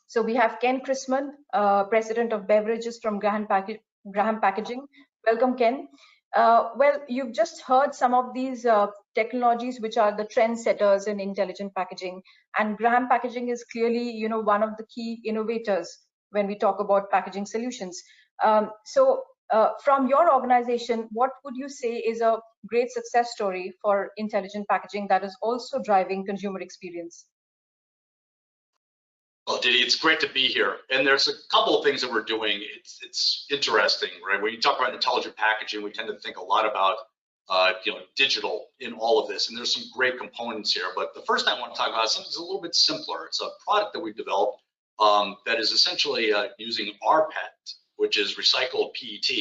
So we have Ken Chrisman, President of Beverages from Graham Packaging. Welcome, Ken. Well, you've just heard some of these technologies which are the trendsetters in intelligent packaging, and Graham Packaging is clearly, one of the key innovators when we talk about packaging solutions. From your organization, what would you say is a great success story for intelligent packaging that is also driving consumer experience? Well, Didi, it's great to be here. And there's a couple of things that we're doing. It's interesting, right? When you talk about intelligent packaging, we tend to think a lot about digital in all of this. And there's some great components here. But the first thing I want to talk about is something that's a little bit simpler. It's a product that we've developed that is essentially using rPET, which is recycled PET,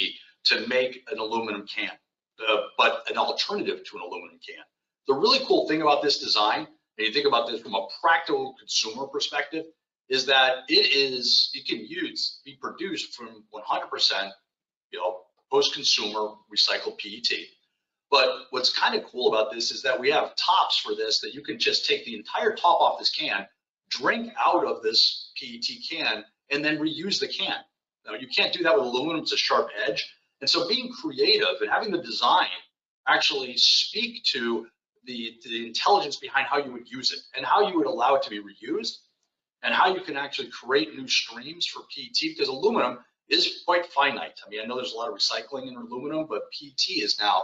to make an aluminum can, but an alternative to an aluminum can. The really cool thing about this design, and you think about this from a practical consumer perspective, is that it can be produced from 100% post-consumer recycled PET. But what's kind of cool about this is that we have tops for this that you can just take the entire top off this can, drink out of this PET can, and then reuse the can. Now, you can't do that with aluminum, it's a sharp edge. And so being creative and having the design actually speak to the intelligence behind how you would use it and how you would allow it to be reused, and how you can actually create new streams for PET, because aluminum is quite finite. I mean, I know there's a lot of recycling in aluminum, but PET is now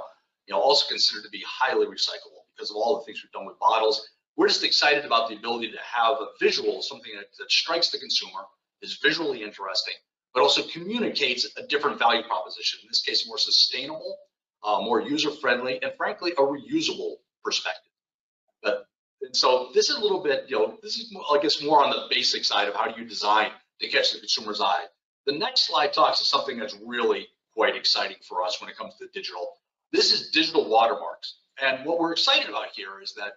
also considered to be highly recyclable because of all the things we've done with bottles. We're just excited about the ability to have a visual, something that strikes the consumer, is visually interesting, but also communicates a different value proposition. In this case, more sustainable, more user-friendly, and frankly, a reusable perspective. And so this is a little bit, this is, I guess, more on the basic side of how do you design to catch the consumer's eye. The next slide talks to something that's really quite exciting for us when it comes to digital. This is digital watermarks. And what we're excited about here is that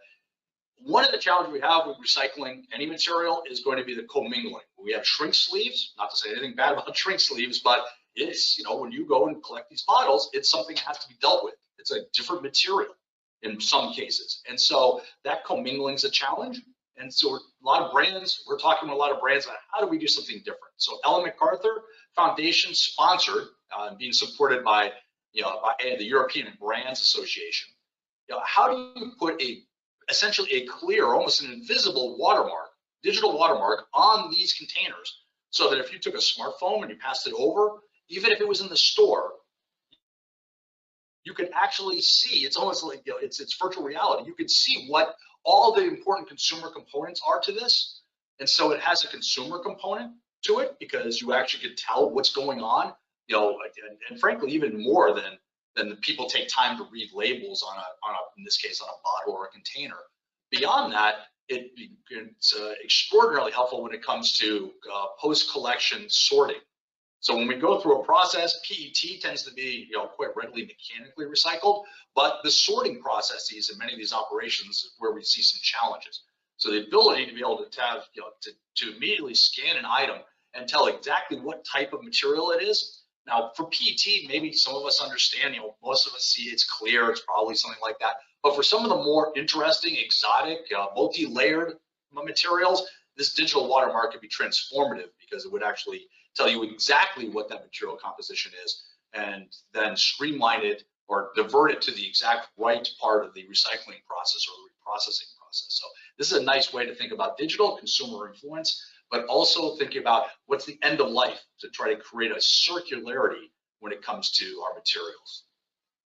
one of the challenges we have with recycling any material is going to be the commingling. We have shrink sleeves, not to say anything bad about shrink sleeves, but it's, when you go and collect these bottles, it's something that has to be dealt with. It's a different material in some cases. And so that commingling is a challenge. And so a lot of brands, we're talking with a lot of brands about how do we do something different. So Ellen MacArthur Foundation sponsored, being supported by, by the European Brands Association. How do you put essentially a clear, almost an invisible watermark, digital watermark on these containers, so that if you took a smartphone and you passed it over, even if it was in the store, you can actually see, it's almost like, it's virtual reality. You can see what all the important consumer components are to this. And so it has a consumer component to it because you actually could tell what's going on, and frankly, even more than the people take time to read labels on a, in this case, on a bottle or a container. Beyond that, it's extraordinarily helpful when it comes to post-collection sorting. So when we go through a process, PET tends to be quite readily mechanically recycled, but the sorting processes in many of these operations is where we see some challenges. So the ability to be able to have, to immediately scan an item and tell exactly what type of material it is. Now for PET, maybe some of us understand, most of us see it's clear, it's probably something like that. But for some of the more interesting, exotic, multi-layered materials, this digital watermark could be transformative because it would actually tell you exactly what that material composition is and then streamline it or divert it to the exact right part of the recycling process or the reprocessing process. So this is a nice way to think about digital consumer influence, but also thinking about what's the end of life to try to create a circularity when it comes to our materials.